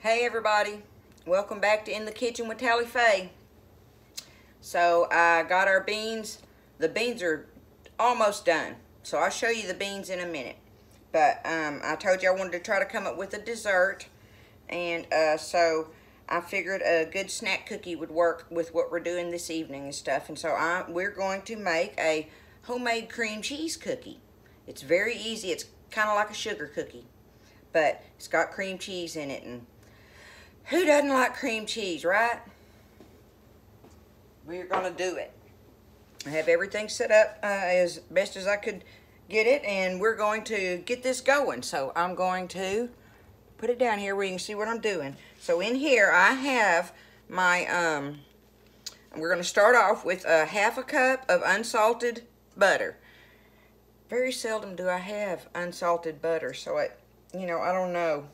Hey everybody, welcome back to In the Kitchen with Tally Faye. So I got our beans. The beans are almost done, so I'll show you the beans in a minute. But I told you I wanted to try to come up with a dessert, and so I figured a good snack cookie would work with what we're doing this evening and stuff. And so we're going to make a homemade cream cheese cookie. It's very easy. It's kind of like a sugar cookie, but it's got cream cheese in it, and who doesn't like cream cheese, right? We're gonna do it. I have everything set up as best as I could get it, and we're going to get this going. So I'm going to put it down here where you can see what I'm doing. So in here I have my, we're gonna start off with a half a cup of unsalted butter. Very seldom do I have unsalted butter, so I don't know.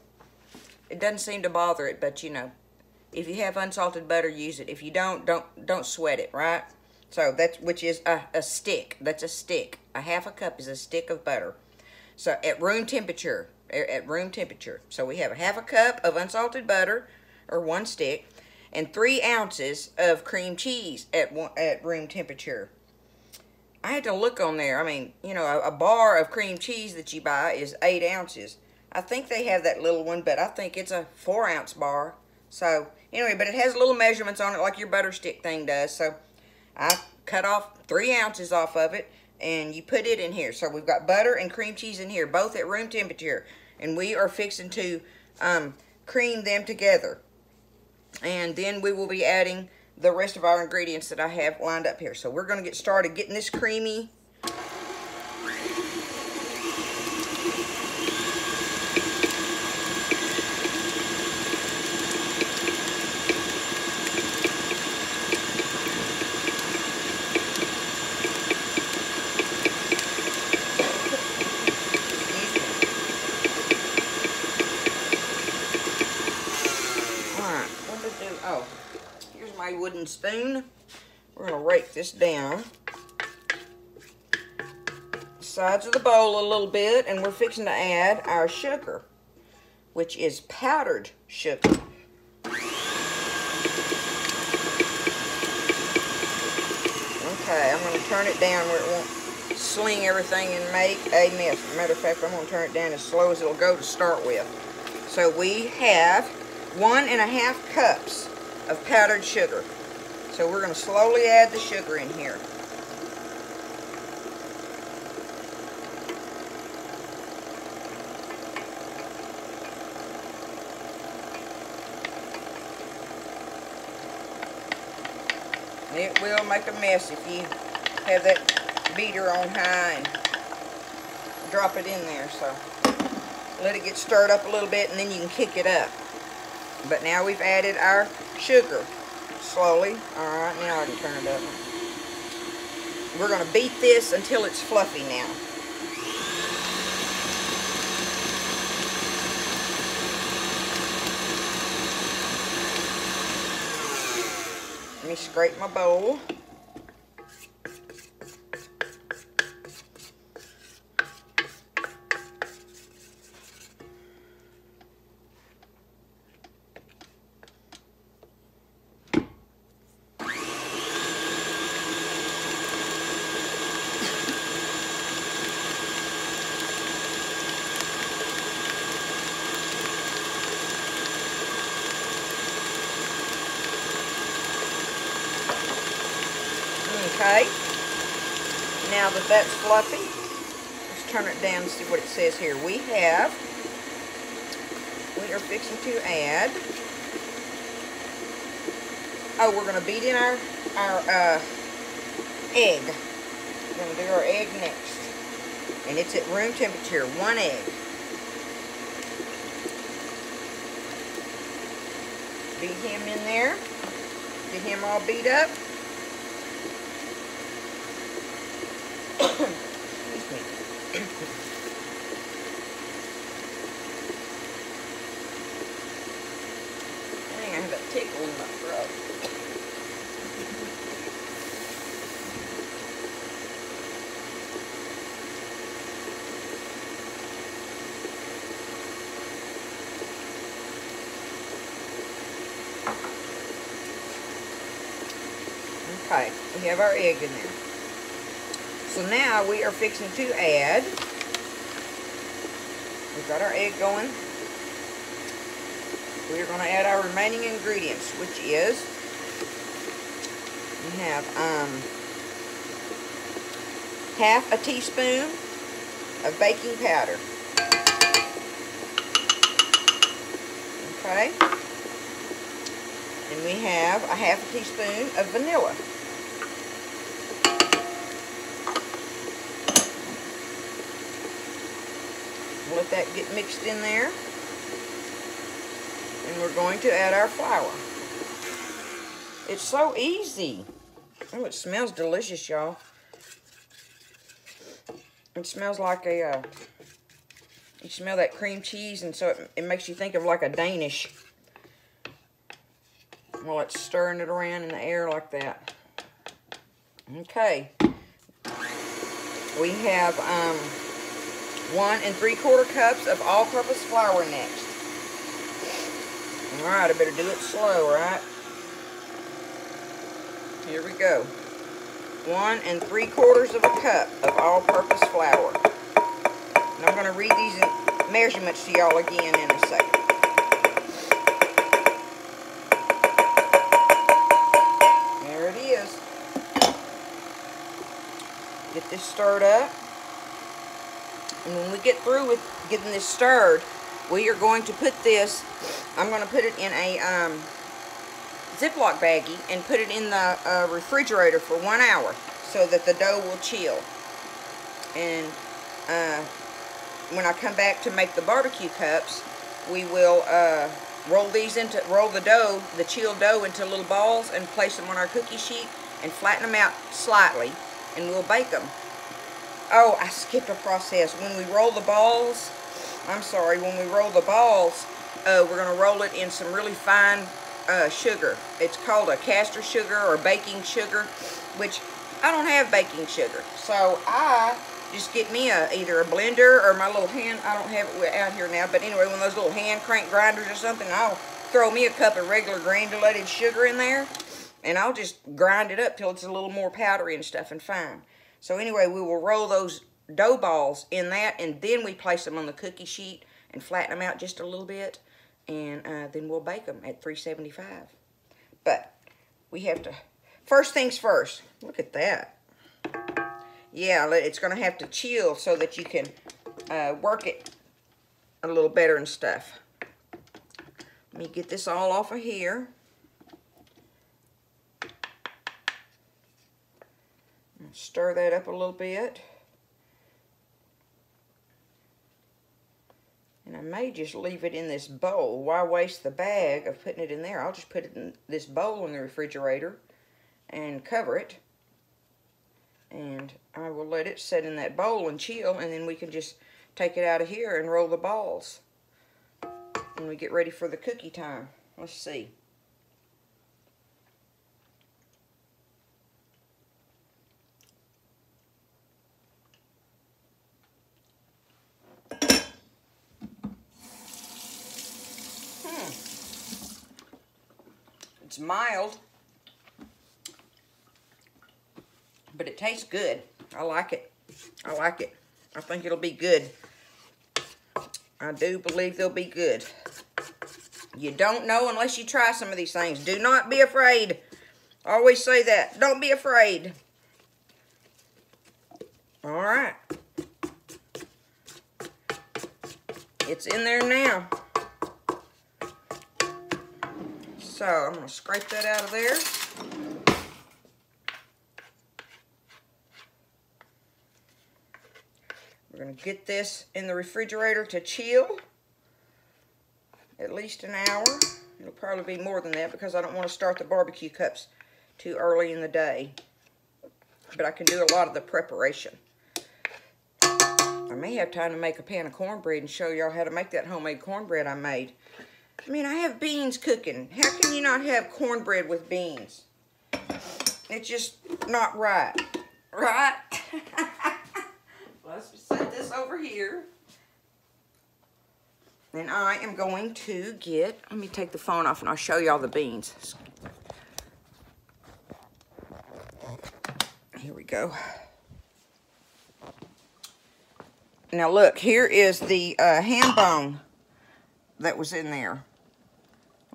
It doesn't seem to bother it, but if you have unsalted butter, use it. If you don't sweat it, right? So which is a stick. That's a stick. A half a cup is a stick of butter. So at room temperature, So we have a half a cup of unsalted butter, or one stick, and 3 ounces of cream cheese at room temperature. I had to look on there. I mean, a bar of cream cheese that you buy is 8 ounces. I think they have that little one, but I think it's a 4-ounce bar. So, anyway, but it has little measurements on it like your butter stick thing does. So, I cut off 3 ounces off of it, and you put it in here. So, we've got butter and cream cheese in here, both at room temperature. And we are fixing to cream them together. And then we will be adding the rest of our ingredients that I have lined up here. So, we're going to get started getting this creamy. Oh, here's my wooden spoon. We're going to rake this down the sides of the bowl a little bit, and we're fixing to add our sugar, which is powdered sugar. Okay, I'm going to turn it down where it won't sling everything and make a mess. As a matter of fact, I'm going to turn it down as slow as it'll go to start with. So we have 1.5 cups of powdered sugar. So we're going to slowly add the sugar in here. It will make a mess if you have that beater on high and drop it in there. So let it get stirred up a little bit, and then you can kick it up. But now we've added our sugar slowly. Alright, now I can turn it up. We're going to beat this until it's fluffy now. Let me scrape my bowl. Okay, now that that's fluffy, let's turn it down and see what it says here. We are fixing to add, we're going to beat in our egg. We're going to do our egg next, and it's at room temperature, 1 egg. Beat him in there, get him all beat up. Excuse me. Dang, I have a tickle in my throat. Okay, we have our egg in there. So now we are fixing to add, we've got our egg going. We're going to add our remaining ingredients, which is, we have half a teaspoon of baking powder. Okay. And we have a half a teaspoon of vanilla. Let that get mixed in there. And we're going to add our flour. It's so easy. Oh, it smells delicious, y'all. It smells like a, you smell that cream cheese, and so it makes you think of like a Danish. Well, it's stirring it around in the air like that. Okay. We have 1 3/4 cups of all-purpose flour next. All right, I better do it slow, right? Here we go. 1 3/4 of a cup of all-purpose flour. And I'm going to read these measurements to y'all again in a second. There it is. Get this stirred up. And when we get through with getting this stirred, we are going to put this, I'm going to put it in a Ziploc baggie and put it in the refrigerator for 1 hour so that the dough will chill. And when I come back to make the barbecue cups, we will roll the dough, the chilled dough, into little balls and place them on our cookie sheet and flatten them out slightly, and we'll bake them. Oh, I skipped a process. When we roll the balls, when we roll the balls, we're going to roll it in some really fine sugar. It's called a caster sugar or baking sugar, which I don't have baking sugar. So I just get me either a blender or my little hand, I don't have it out here now, but anyway, one of those little hand crank grinders or something, I'll throw me a cup of regular granulated sugar in there, and I'll just grind it up till it's a little more powdery and stuff and fine. So anyway, we will roll those dough balls in that, and then we place them on the cookie sheet and flatten them out just a little bit, and then we'll bake them at 375. But we have to, first things first, look at that. Yeah, it's going to have to chill so that you can work it a little better and stuff. Let me get this all off of here. Stir that up a little bit. And I may just leave it in this bowl. Why waste the bag of putting it in there? I'll just put it in this bowl in the refrigerator and cover it. And I will let it sit in that bowl and chill, and then we can just take it out of here and roll the balls when we get ready for the cookie time. Let's see. It's mild, but it tastes good. I like it. I like it. I think it'll be good. I do believe they'll be good. You don't know unless you try some of these things. Do not be afraid. I always say that. Don't be afraid. All right. It's in there now. So I'm going to scrape that out of there. We're going to get this in the refrigerator to chill at least an hour. It'll probably be more than that because I don't want to start the barbecue cups too early in the day. But I can do a lot of the preparation. I may have time to make a pan of cornbread and show y'all how to make that homemade cornbread I made. I mean, I have beans cooking. How can you not have cornbread with beans? It's just not right. Right? Let's set this over here. And I am going to get, let me take the phone off and I'll show y'all the beans. Here we go. Now look, here is the ham bone that was in there.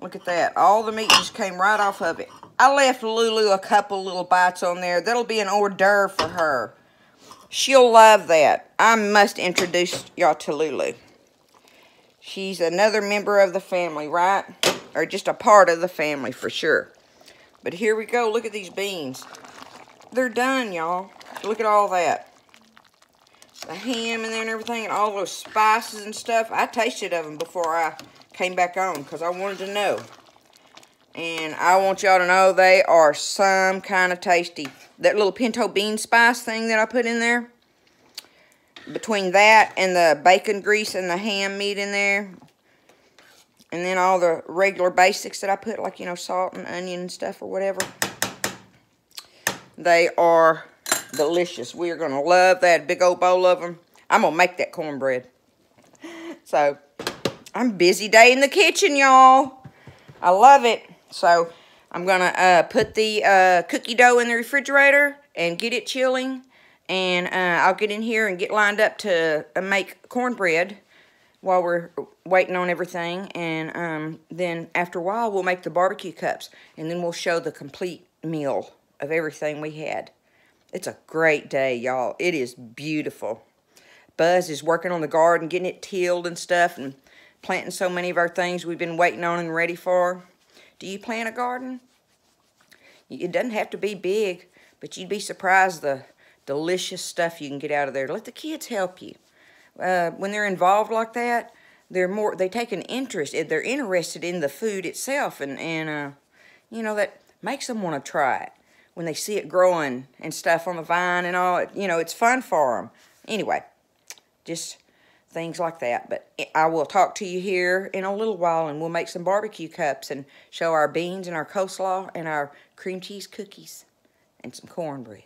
Look at that. All the meat just came right off of it. I left Lulu a couple little bites on there. That'll be an hors d'oeuvre for her. She'll love that. I must introduce y'all to Lulu. She's another member of the family, right? Or just a part of the family for sure. But here we go. Look at these beans. They're done, y'all. Look at all that. The ham in there and everything, and all those spices and stuff. I tasted of them before I came back on because I wanted to know. And I want y'all to know they are some kind of tasty. That little pinto bean spice thing that I put in there, between that and the bacon grease and the ham meat in there, and then all the regular basics that I put, like, you know, salt and onion and stuff or whatever, they are delicious. We are going to love that big old bowl of them. I'm going to make that cornbread. So, I'm busy day in the kitchen, y'all. I love it. So, I'm going to put the cookie dough in the refrigerator and get it chilling. And I'll get in here and get lined up to make cornbread while we're waiting on everything. And then after a while, we'll make the barbecue cups. And then we'll show the complete meal of everything we had. It's a great day, y'all. It is beautiful. Buzz is working on the garden, getting it tilled and stuff, and planting so many of our things we've been waiting on and ready for. Do you plant a garden? It doesn't have to be big, but you'd be surprised the delicious stuff you can get out of there. Let the kids help you. When they're involved like that, they take an interest. They're interested in the food itself, and you know, that makes them want to try it. When they see it growing and stuff on the vine and all, you know, it's fun for them. Anyway, just things like that. But I will talk to you here in a little while, and we'll make some barbecue cups and show our beans and our coleslaw and our cream cheese cookies and some cornbread.